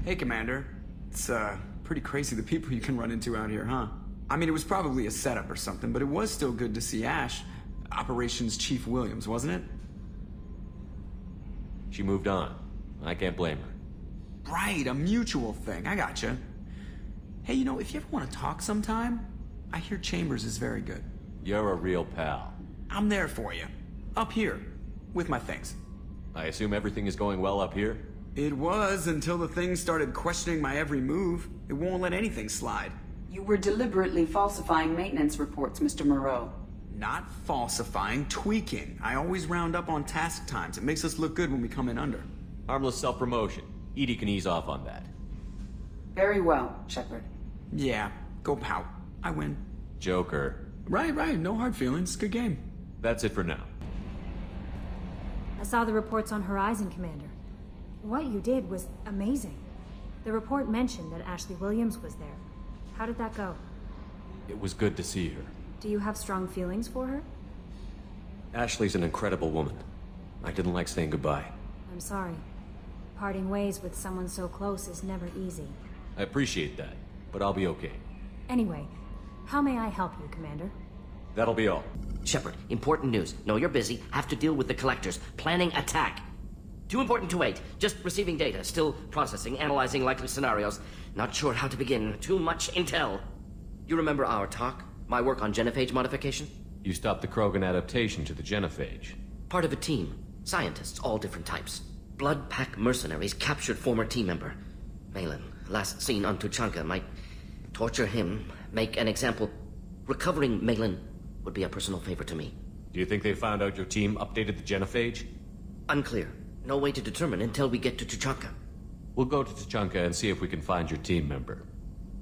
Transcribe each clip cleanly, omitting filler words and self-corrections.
Hey, Commander. It's, pretty crazy the people you can run into out here, huh? I mean, it was probably a setup or something, but it was still good to see Ash. Operations Chief Williams, wasn't it? She moved on. I can't blame her. Right, a mutual thing. I gotcha. Hey, you know, if you ever want to talk sometime, I hear Chambers is very good. You're a real pal. I'm there for you. Up here. With my things. I assume everything is going well up here? It was until the thing started questioning my every move. It won't let anything slide. You were deliberately falsifying maintenance reports, Mr. Moreau. Not falsifying, tweaking. I always round up on task times. It makes us look good when we come in under. Harmless self-promotion. Edie can ease off on that. Very well, Shepard. Yeah, go pout. I win. Joker. Right, no hard feelings. Good game. That's it for now. I saw the reports on Horizon, Commander. What you did was amazing. The report mentioned that Ashley Williams was there. How did that go? It was good to see her. Do you have strong feelings for her? Ashley's an incredible woman. I didn't like saying goodbye. I'm sorry. Parting ways with someone so close is never easy. I appreciate that, but I'll be okay. Anyway, how may I help you, Commander? That'll be all. Shepard, important news. No, you're busy. Have to deal with the collectors. Planning attack. Too important to wait. Just receiving data. Still processing, analyzing likely scenarios. Not sure how to begin. Too much intel. You remember our talk? My work on genophage modification? You stopped the Krogan adaptation to the genophage. Part of a team. Scientists, all different types. Blood pack mercenaries captured former team member. Malin, last seen on Tuchanka, might torture him, make an example. Recovering Malin would be a personal favor to me. Do you think they found out your team updated the genophage? Unclear. No way to determine until we get to Tuchanka. We'll go to Tuchanka and see if we can find your team member.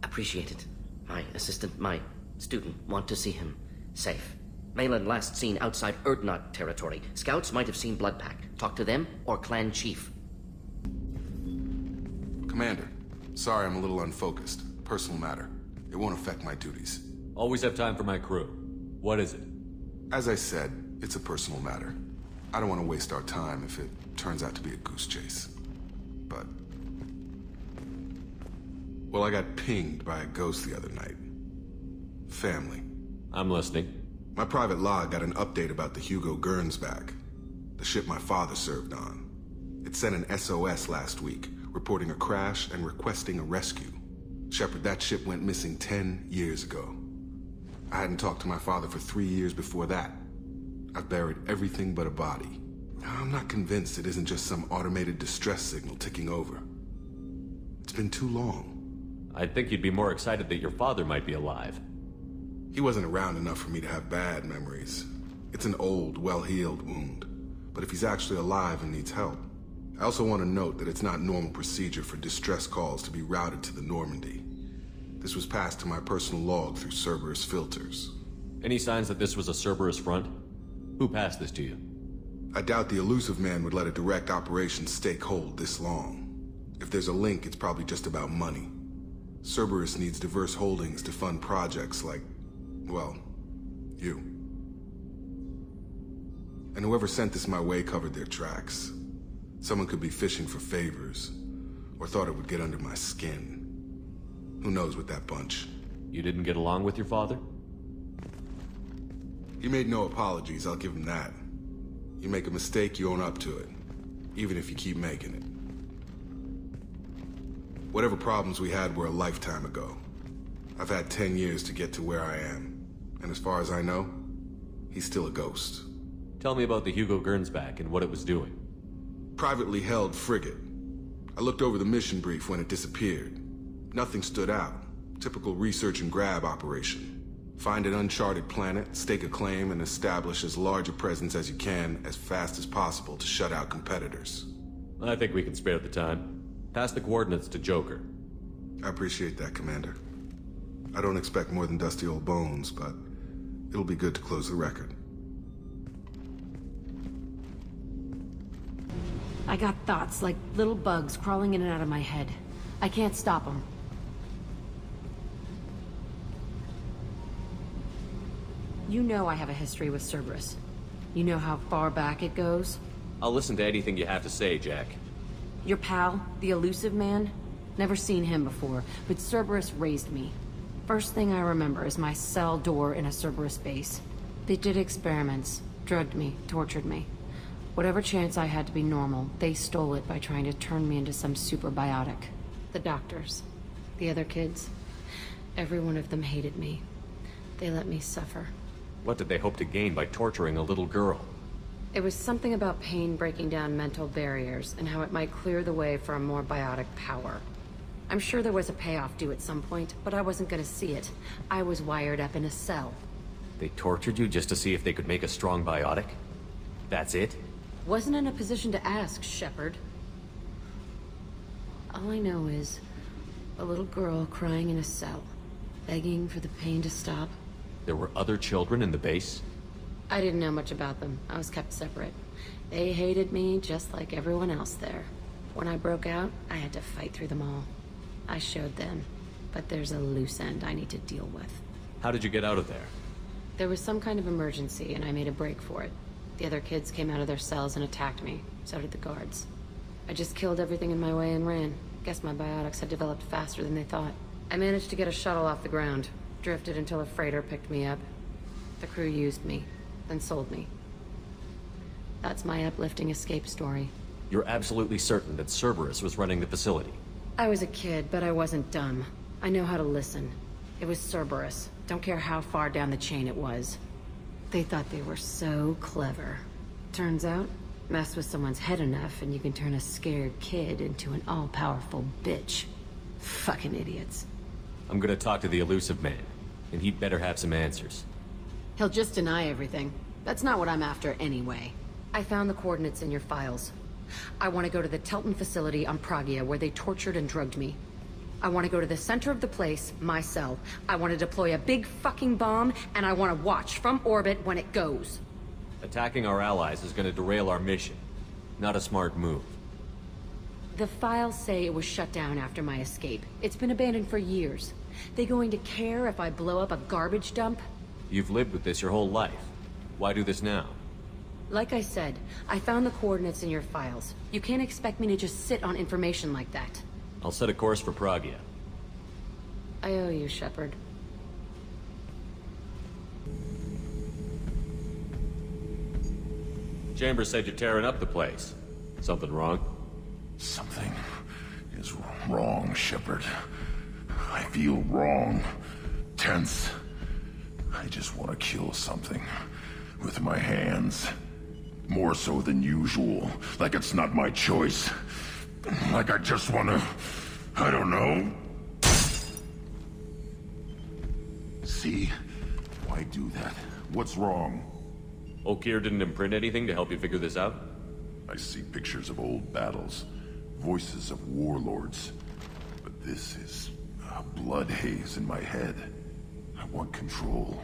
Appreciate it. My assistant, my student, want to see him safe. Malin last seen outside Erdnot territory. Scouts might have seen Bloodpack. Talk to them or clan chief. Commander, sorry I'm a little unfocused. Personal matter. It won't affect my duties. Always have time for my crew. What is it? As I said, it's a personal matter. I don't want to waste our time if it turns out to be a goose chase. But... well, I got pinged by a ghost the other night. Family. I'm listening. My private log got an update about the Hugo Gernsback, the ship my father served on. It sent an SOS last week, reporting a crash and requesting a rescue. Shepard, that ship went missing 10 years ago. I hadn't talked to my father for 3 years before that. I've buried everything but a body. I'm not convinced it isn't just some automated distress signal ticking over. It's been too long. I'd think you'd be more excited that your father might be alive. He wasn't around enough for me to have bad memories. It's an old, well-healed wound. But if he's actually alive and needs help, I also want to note that it's not normal procedure for distress calls to be routed to the Normandy. This was passed to my personal log through Cerberus filters. Any signs that this was a Cerberus front? Who passed this to you? I doubt the elusive man would let a direct operation stake hold this long. If there's a link, it's probably just about money. Cerberus needs diverse holdings to fund projects like, well, you. And whoever sent this my way covered their tracks. Someone could be fishing for favors, or thought it would get under my skin. Who knows with that bunch? You didn't get along with your father? He made no apologies, I'll give him that. You make a mistake, you own up to it. Even if you keep making it. Whatever problems we had were a lifetime ago. I've had 10 years to get to where I am. And as far as I know, he's still a ghost. Tell me about the Hugo Gernsback and what it was doing. Privately held frigate. I looked over the mission brief when it disappeared. Nothing stood out. Typical research and grab operation. Find an uncharted planet, stake a claim, and establish as large a presence as you can as fast as possible to shut out competitors. I think we can spare the time. Pass the coordinates to Joker. I appreciate that, Commander. I don't expect more than dusty old bones, but it'll be good to close the record. I got thoughts like little bugs crawling in and out of my head. I can't stop them. You know I have a history with Cerberus. You know how far back it goes? I'll listen to anything you have to say, Jack. Your pal, the elusive man, Never seen him before, but Cerberus raised me. First thing I remember is my cell door in a Cerberus base. They did experiments, drugged me, tortured me. Whatever chance I had to be normal, they stole it by trying to turn me into some superbiotic. The doctors, the other kids, every one of them hated me. They let me suffer. What did they hope to gain by torturing a little girl? It was something about pain breaking down mental barriers and how it might clear the way for a more biotic power. I'm sure there was a payoff due at some point, but I wasn't gonna see it. I was wired up in a cell. They tortured you just to see if they could make a strong biotic? That's it? Wasn't in a position to ask, Shepard. All I know is a little girl crying in a cell, begging for the pain to stop. There were other children in the base? I didn't know much about them. I was kept separate. They hated me just like everyone else there. When I broke out, I had to fight through them all. I showed them, but there's a loose end I need to deal with. How did you get out of there? There was some kind of emergency, and I made a break for it. The other kids came out of their cells and attacked me. So did the guards. I just killed everything in my way and ran. Guess my biotics had developed faster than they thought. I managed to get a shuttle off the ground. Drifted until a freighter picked me up. The crew used me, then sold me. That's my uplifting escape story. You're absolutely certain that Cerberus was running the facility? I was a kid, but I wasn't dumb. I know how to listen. It was Cerberus. Don't care how far down the chain it was. They thought they were so clever. Turns out, mess with someone's head enough and you can turn a scared kid into an all-powerful bitch. Fucking idiots. I'm gonna talk to the elusive man, and he'd better have some answers. He'll just deny everything. That's not what I'm after anyway. I found the coordinates in your files. I want to go to the Telton facility on Pragia where they tortured and drugged me. I want to go to the center of the place, my cell. I want to deploy a big fucking bomb, and I want to watch from orbit when it goes. Attacking our allies is gonna derail our mission. Not a smart move. The files say it was shut down after my escape. It's been abandoned for years. They going to care if I blow up a garbage dump? You've lived with this your whole life. Why do this now? Like I said, I found the coordinates in your files. You can't expect me to just sit on information like that. I'll set a course for Pragia. I owe you, Shepard. Chambers said you're tearing up the place. Something wrong? Something is wrong, Shepard. I feel wrong. Tense. I just want to kill something. With my hands. More so than usual. Like it's not my choice. Like I just want to... I don't know. See? Why do that? What's wrong? Okir didn't imprint anything to help you figure this out? I see pictures of old battles. Voices of warlords. But this is a blood haze in my head. I want control.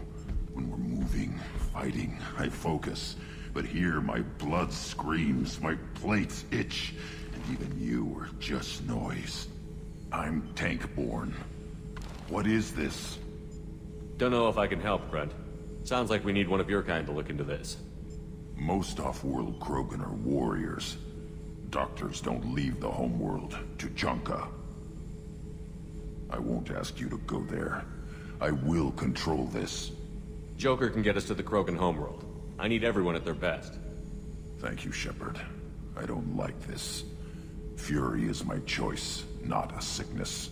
When we're moving, fighting, I focus. But here, my blood screams, my plates itch, and even you are just noise. I'm tank-born. What is this? Don't know if I can help, Grunt. Sounds like we need one of your kind to look into this. Most off-world Krogan are warriors. Doctors don't leave the homeworld, Tuchanka. I won't ask you to go there. I will control this. Joker can get us to the Krogan homeworld. I need everyone at their best. Thank you, Shepard. I don't like this. Fury is my choice, not a sickness.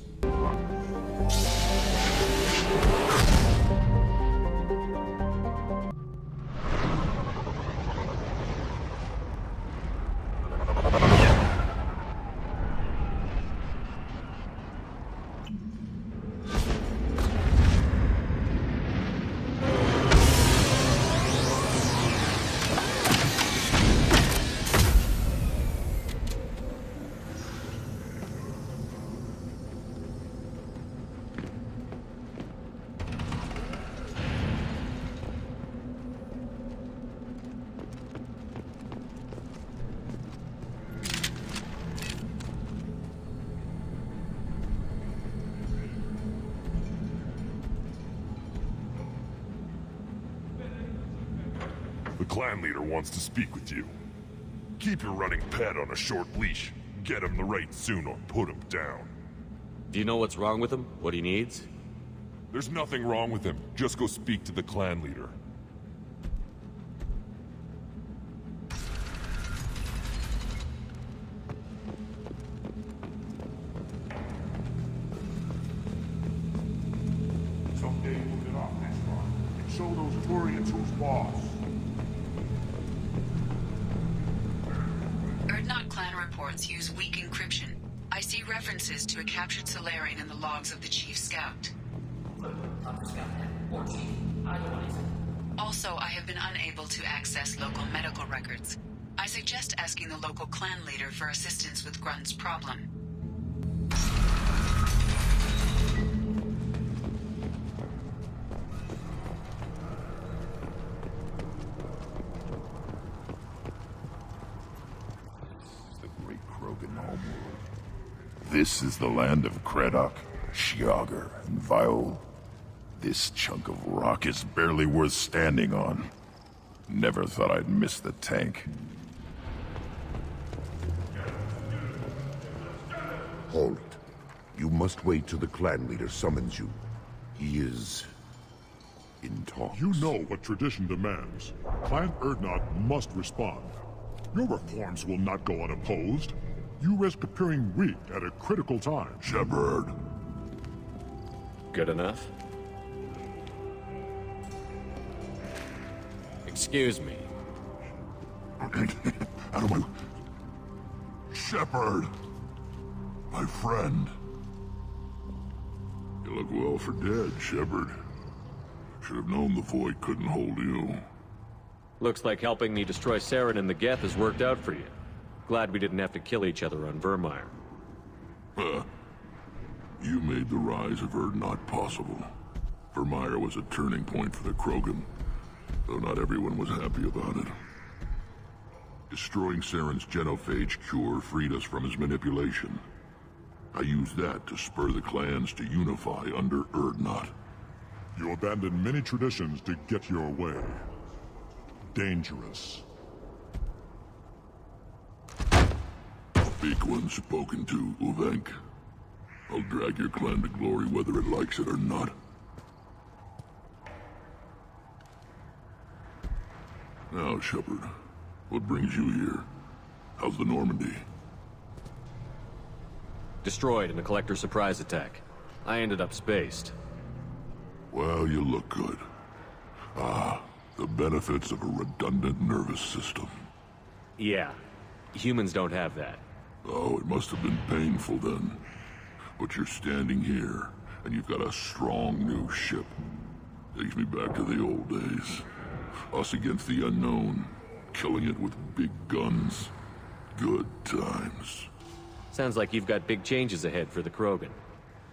The clan leader wants to speak with you. Keep your running pet on a short leash. Get him the right soon or put him down. Do you know what's wrong with him? What he needs? There's nothing wrong with him. Just go speak to the clan leader. Someday we'll get off this one and show those Turians who's boss. Erdnot clan reports use weak encryption. I see references to a captured Solarian in the logs of the Chief Scout. Also, I have been unable to access local medical records. I suggest asking the local clan leader for assistance with Grunt's problem. The great Krogan homeworld. This is the land of Kredok, Shiagar, and Viol. This chunk of rock is barely worth standing on. Never thought I'd miss the tank. Halt. You must wait till the clan leader summons you. He is in talks. You know what tradition demands. Clan Erdnot must respond. Your reforms will not go unopposed. You risk appearing weak at a critical time. Shepard. Good enough? Excuse me. Out of my... Shepard! My friend. You look well for dead, Shepard. Should have known the Void couldn't hold you. Looks like helping me destroy Saren and the Geth has worked out for you. Glad we didn't have to kill each other on Vermeer. You made the rise of Erdnot possible. Vermeer was a turning point for the Krogan, though not everyone was happy about it. Destroying Saren's genophage cure freed us from his manipulation. I used that to spur the clans to unify under Erdnot. You abandoned many traditions to get your way. Dangerous. Weak one spoken to, Uvenk. I'll drag your clan to glory whether it likes it or not. Now, Shepard, what brings you here? How's the Normandy? Destroyed in a collector surprise attack. I ended up spaced. Well, you look good. Ah, the benefits of a redundant nervous system. Yeah. Humans don't have that. Oh, it must have been painful then. But you're standing here, and you've got a strong new ship. Takes me back to the old days. Us against the unknown, killing it with big guns. Good times. Sounds like you've got big changes ahead for the Krogan.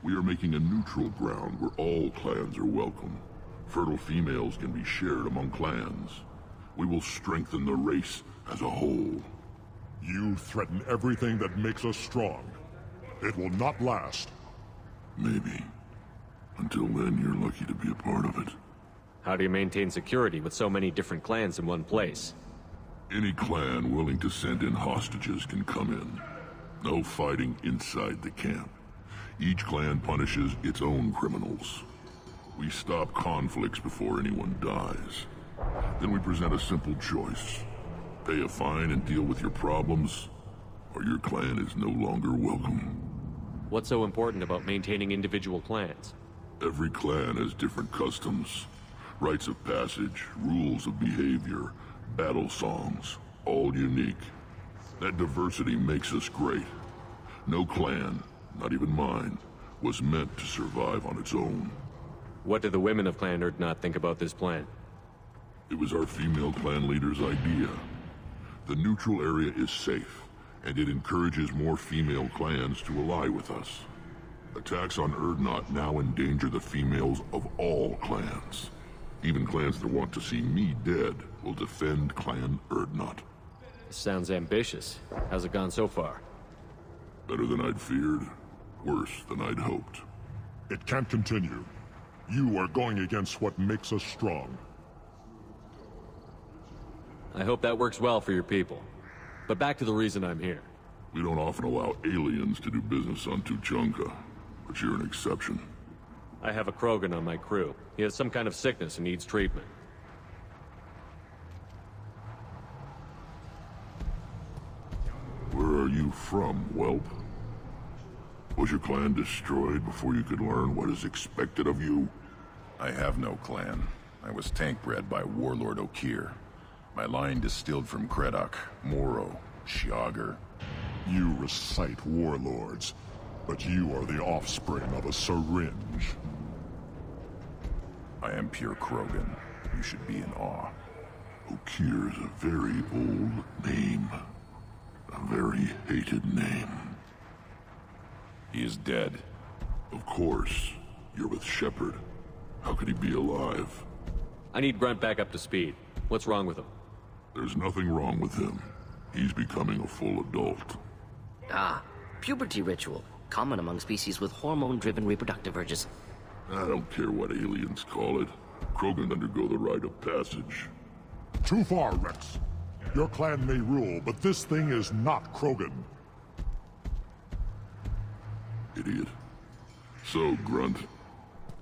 We are making a neutral ground where all clans are welcome. Fertile females can be shared among clans. We will strengthen the race as a whole. You threaten everything that makes us strong. It will not last. Maybe. Until then, you're lucky to be a part of it. How do you maintain security with so many different clans in one place? Any clan willing to send in hostages can come in. No fighting inside the camp. Each clan punishes its own criminals. We stop conflicts before anyone dies. Then we present a simple choice. Pay a fine and deal with your problems, or your clan is no longer welcome. What's so important about maintaining individual clans? Every clan has different customs, rites of passage, rules of behavior, battle songs, all unique. That diversity makes us great. No clan, not even mine, was meant to survive on its own. What do the women of Clan Erdnot think about this plan? It was our female clan leader's idea. The neutral area is safe, and it encourages more female clans to ally with us. Attacks on Erdnot now endanger the females of all clans. Even clans that want to see me dead will defend Clan Erdnot. Sounds ambitious. How's it gone so far? Better than I'd feared. Worse than I'd hoped. It can't continue. You are going against what makes us strong. I hope that works well for your people. But back to the reason I'm here. We don't often allow aliens to do business on Tuchanka. but you're an exception. I have a Krogan on my crew. He has some kind of sickness and needs treatment. Where are you from, whelp? Was your clan destroyed before you could learn what is expected of you? I have no clan. I was tank bred by Warlord Okir. My line distilled from Kredok, Moro, Shiagar. You recite warlords, but you are the offspring of a syringe. I am pure Krogan. You should be in awe. Okir's a very old name. A very hated name. He is dead. Of course. You're with Shepard. How could he be alive? I need Grunt back up to speed. What's wrong with him? There's nothing wrong with him. He's becoming a full adult. Ah, puberty ritual. Common among species with hormone-driven reproductive urges. I don't care what aliens call it. Krogan undergo the rite of passage. Too far, Rex. Your clan may rule, but this thing is not Krogan. Idiot. So, Grunt,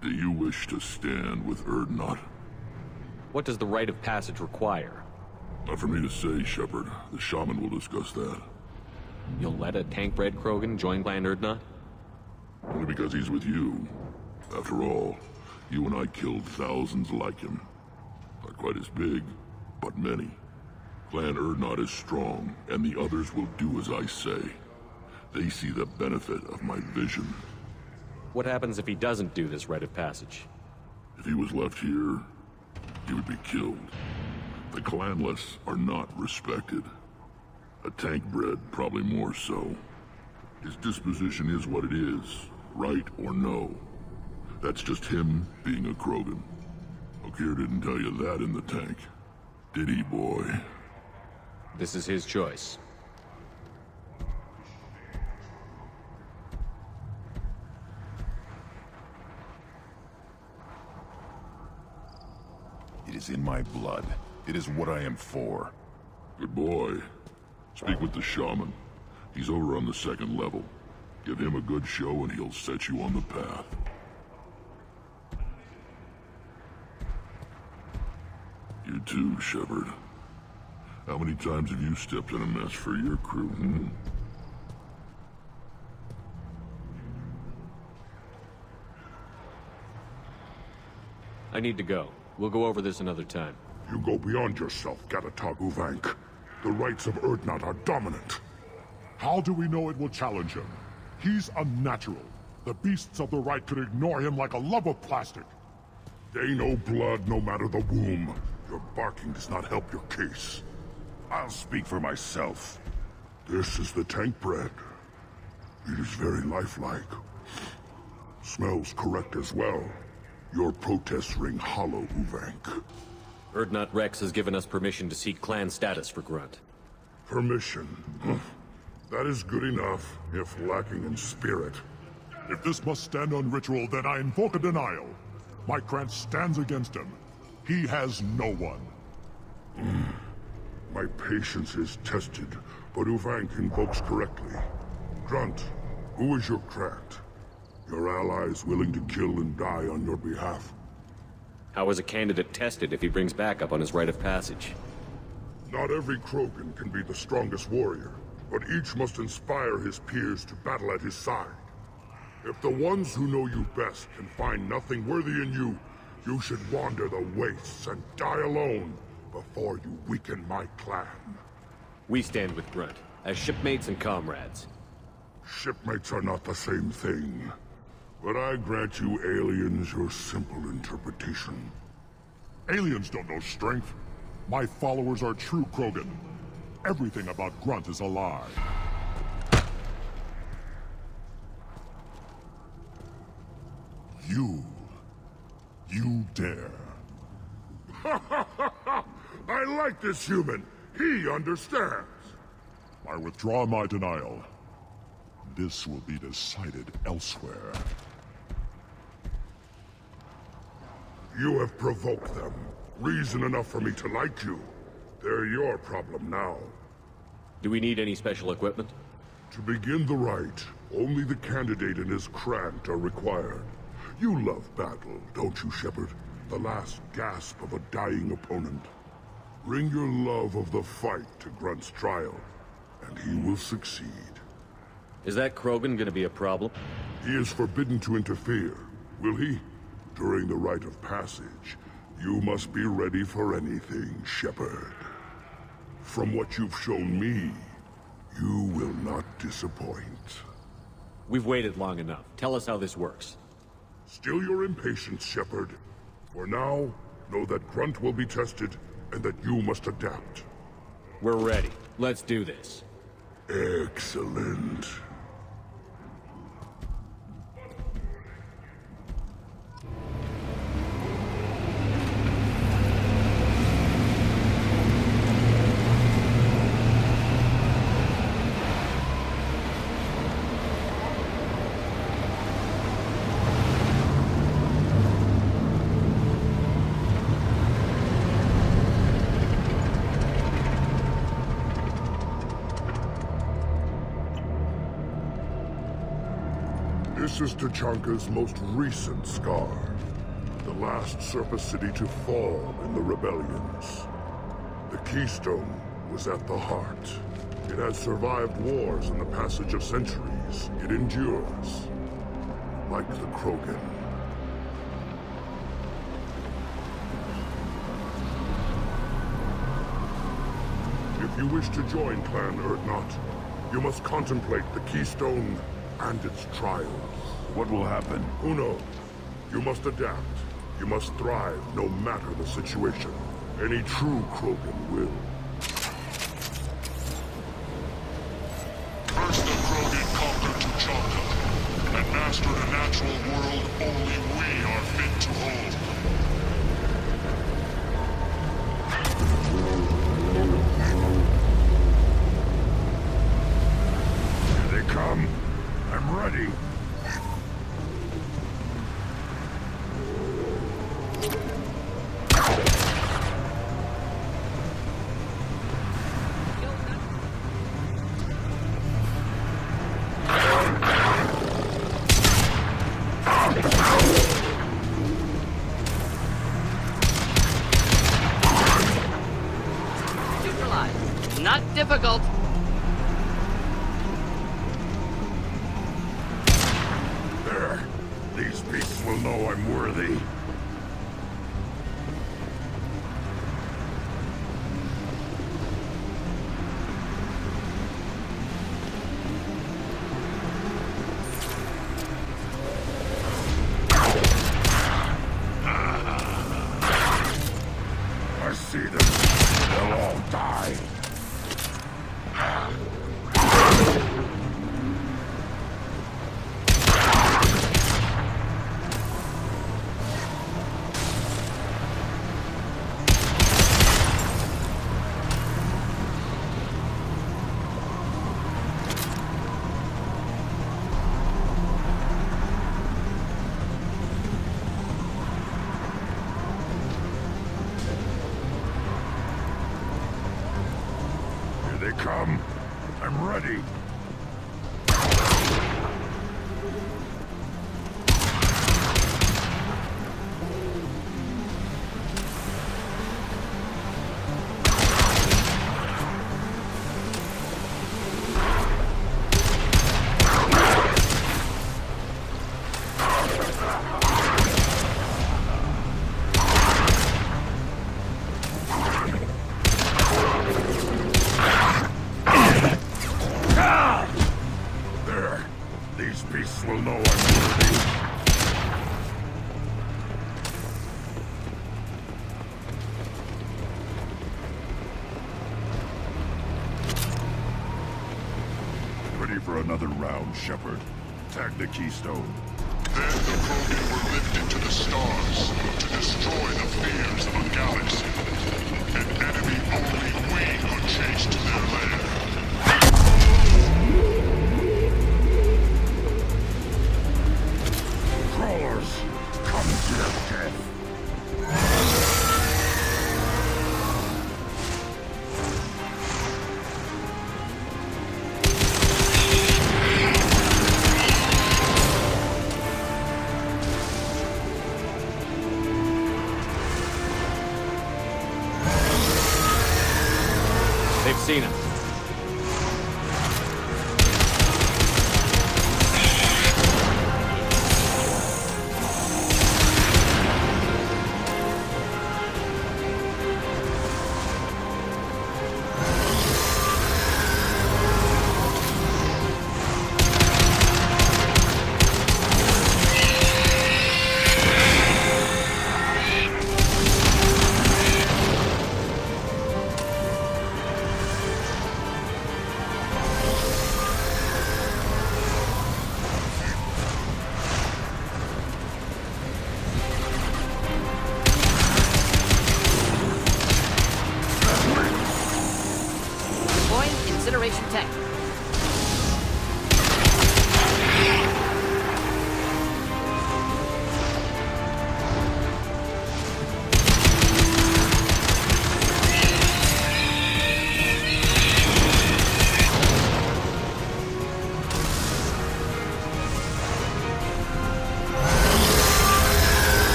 do you wish to stand with Urdnot? What does the rite of passage require? Not for me to say, Shepard. The shaman will discuss that. You'll let a tank-bred Krogan join Clan Urdnot? Only because he's with you. After all, you and I killed thousands like him. Not quite as big, but many. Clan Urdnot is strong, and the others will do as I say. They see the benefit of my vision. What happens if he doesn't do this rite of passage? If he was left here, he would be killed. The clanless are not respected. A tank bred, probably more so. His disposition is what it is, right or no. That's just him being a Krogan. Okir didn't tell you that in the tank. Did he, boy? This is his choice. It is in my blood. It is what I am for. Good boy. Speak with the shaman. He's over on the second level. Give him a good show and he'll set you on the path. You too, Shepard. How many times have you stepped in a mess for your crew, hmm? I need to go. We'll go over this another time. You go beyond yourself, Gatatag Uvank. The rights of Urdnot are dominant. How do we know it will challenge him? He's unnatural. The beasts of the right could ignore him like a lump of plastic. They know blood no matter the womb. Your barking does not help your case. I'll speak for myself. This is the tank bred. It is very lifelike. Smells correct as well. Your protests ring hollow, Uvank. Urdnot Rex has given us permission to seek clan status for Grunt. Permission? That is good enough, if lacking in spirit. If this must stand on ritual, then I invoke a denial. My clan stands against him. He has no one. My patience is tested, but Uvank invokes correctly. Grunt, who is your Krat? Your allies willing to kill and die on your behalf? How is a candidate tested if he brings backup on his rite of passage? Not every Krogan can be the strongest warrior, but each must inspire his peers to battle at his side. If the ones who know you best can find nothing worthy in you, you should wander the wastes and die alone before you weaken my clan. We stand with Grunt, as shipmates and comrades. Shipmates are not the same thing. But I grant you aliens your simple interpretation. Aliens don't know strength. My followers are true Krogan. Everything about Grunt is a lie. You dare. I like this human. He understands. I withdraw my denial. This will be decided elsewhere. You have provoked them. Reason enough for me to like you. They're your problem now. Do we need any special equipment? To begin the rite, Only the candidate and his Krant are required. You love battle, don't you, Shepard? The last gasp of a dying opponent. Bring your love of the fight to Grunt's trial, and he will succeed. Is that Krogan gonna be a problem? He is forbidden to interfere, will he? During the rite of passage, you must be ready for anything, Shepard. From what you've shown me, you will not disappoint. We've waited long enough. Tell us how this works. Still your impatience, Shepard. For now, know that Grunt will be tested, and that you must adapt. We're ready. Let's do this. Excellent. This is Tuchanka's most recent scar. The last surface city to fall in the rebellions. The Keystone was at the heart. It has survived wars and the passage of centuries. It endures. Like the Krogan. If you wish to join Clan Urdnot, you must contemplate the Keystone and its trials. What will happen? Who knows? You must adapt. You must thrive no matter the situation. Any true Krogan will. First the Krogan conquered Tuchanka, and mastered a natural world only we are fit to hold. Here they come. I'm ready. Neutralized. Not difficult. There. These beasts will know I'm worthy. I see them. They'll all die. Here they come. I'm ready. There. These beasts will know I'm worthy. Ready for another round, Shepard. Tag the Keystone. Then the Krogan were lifted to the stars to destroy the fears of a galaxy. An enemy only we could chase to their lair. Crawlers, come to your death.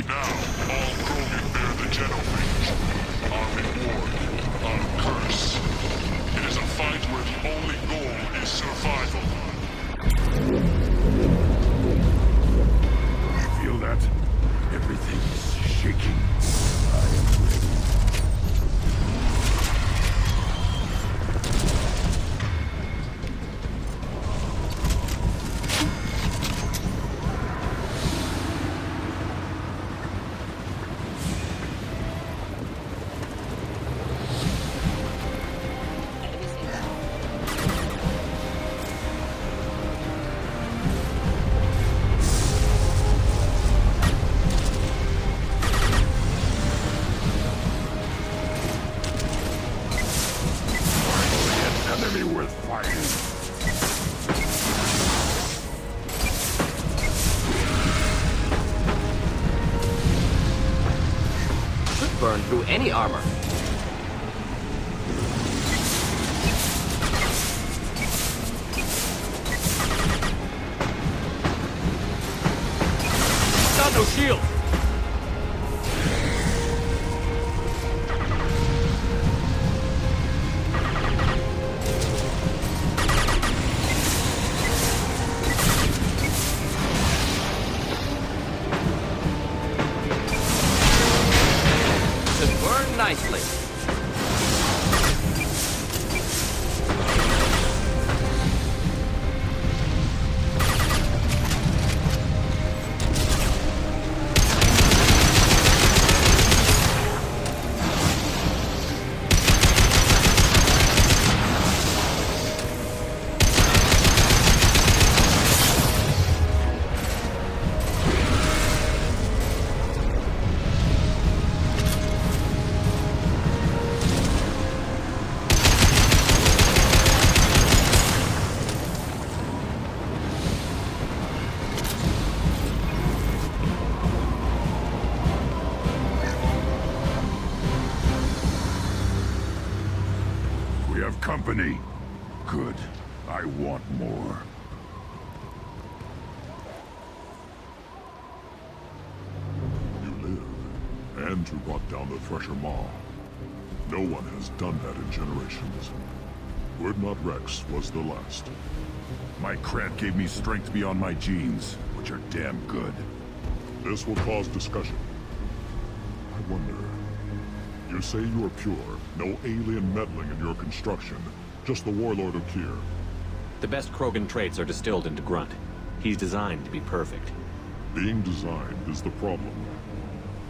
Now, all Krogan bear the genophage. Our reward, our curse. It is a fight where the only goal is survival. You feel that? Everything is shaking. Burn through any armor. Got no shield! Nicely. Company. Good. I want more. You live, and you brought down the Thresher Maw. No one has done that in generations. Urdnot Rex was the last. My Krat gave me strength beyond my genes, which are damn good. This will cause discussion. I wonder... You say you are pure, no alien meddling in your construction, just the Warlord Okir. The best Krogan traits are distilled into Grunt. He's designed to be perfect. Being designed is the problem,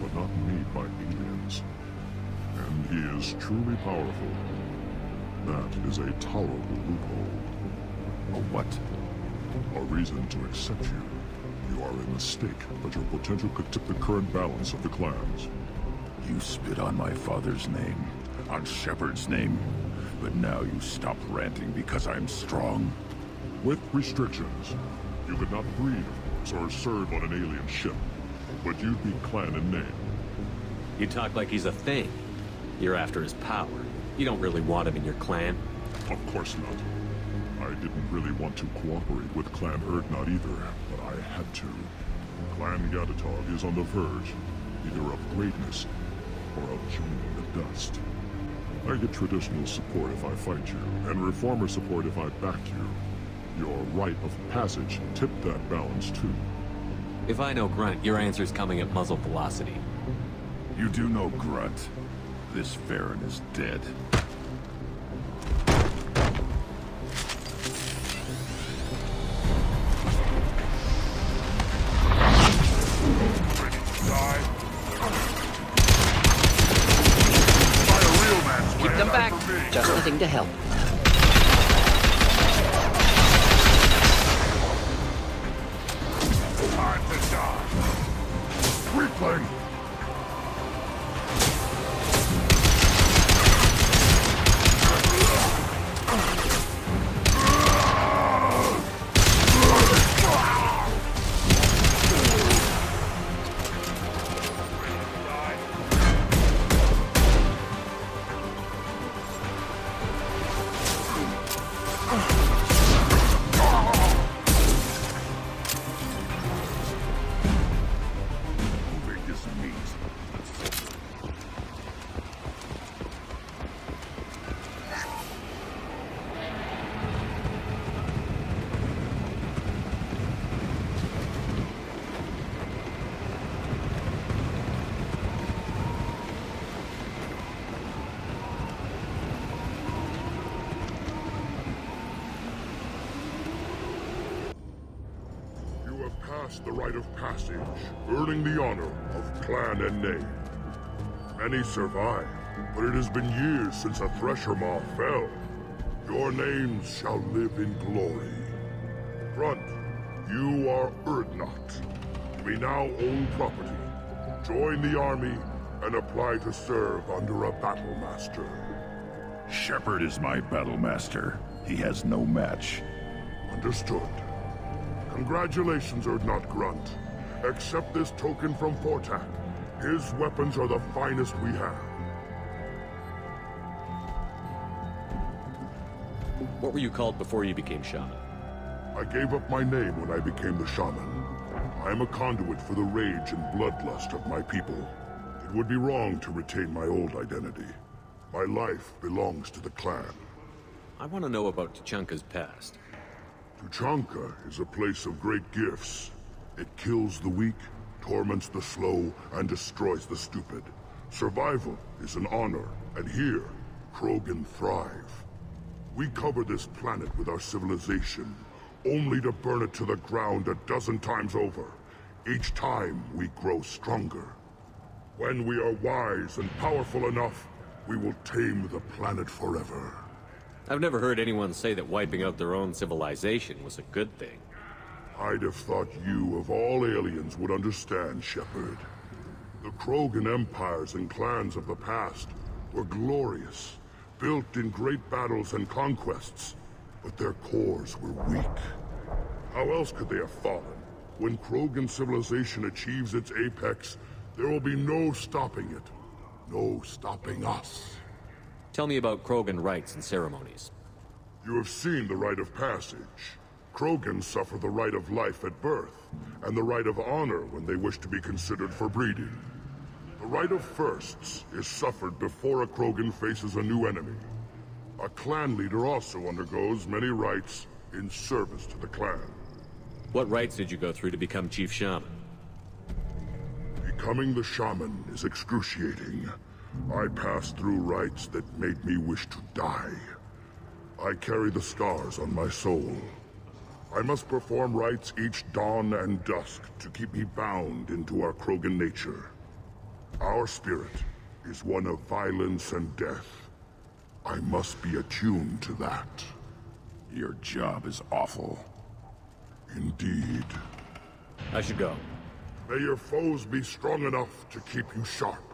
but not made by aliens. And he is truly powerful. That is a tolerable loophole. A what? A reason to accept you. You are a mistake, but your potential could tip the current balance of the clans. You spit on my father's name, on Shepard's name, but now you stop ranting because I'm strong. With restrictions. You could not breed, of course, or serve on an alien ship, but you'd be clan in name. You talk like he's a thing. You're after his power. You don't really want him in your clan. Of course not. I didn't really want to cooperate with Clan Urdnot either, but I had to. Clan Gatatog is on the verge, either of greatness or of joining the dust. I get traditional support if I fight you, and reformer support if I back you. Your rite of passage tipped that balance too. If I know Grunt, your answer's coming at muzzle velocity. You do know Grunt. This Farron is dead. Keep them back. Just the thing to help. Time to die. Weakling! passed the rite of passage, earning the honor of clan and name. Many survived, but it has been years since a thresher maw fell. Your names shall live in glory. Grunt, you are Urdnot. We now own property. Join the army and apply to serve under a battle master. Shepard is my battle master. He has no match. Understood. Congratulations, Urdnot Grunt. Accept this token from Fortak. His weapons are the finest we have. What were you called before you became shaman? I gave up my name when I became the shaman. I am a conduit for the rage and bloodlust of my people. It would be wrong to retain my old identity. My life belongs to the clan. I want to know about Tuchanka's past. Tuchanka is a place of great gifts. It kills the weak, torments the slow, and destroys the stupid. Survival is an honor, and here, Krogan thrive. We cover this planet with our civilization, only to burn it to the ground a dozen times over. Each time, we grow stronger. When we are wise and powerful enough, we will tame the planet forever. I've never heard anyone say that wiping out their own civilization was a good thing. I'd have thought you, of all aliens, would understand, Shepard. The Krogan empires and clans of the past were glorious, built in great battles and conquests, but their cores were weak. How else could they have fallen? When Krogan civilization achieves its apex, there will be no stopping it. No stopping us. Tell me about Krogan rites and ceremonies. You have seen the rite of passage. Krogan suffer the rite of life at birth, and the rite of honor when they wish to be considered for breeding. The rite of firsts is suffered before a Krogan faces a new enemy. A clan leader also undergoes many rites in service to the clan. What rites did you go through to become Chief Shaman? Becoming the shaman is excruciating. I passed through rites that made me wish to die. I carry the scars on my soul. I must perform rites each dawn and dusk to keep me bound into our Krogan nature. Our spirit is one of violence and death. I must be attuned to that. Your job is awful. Indeed. I should go. May your foes be strong enough to keep you sharp.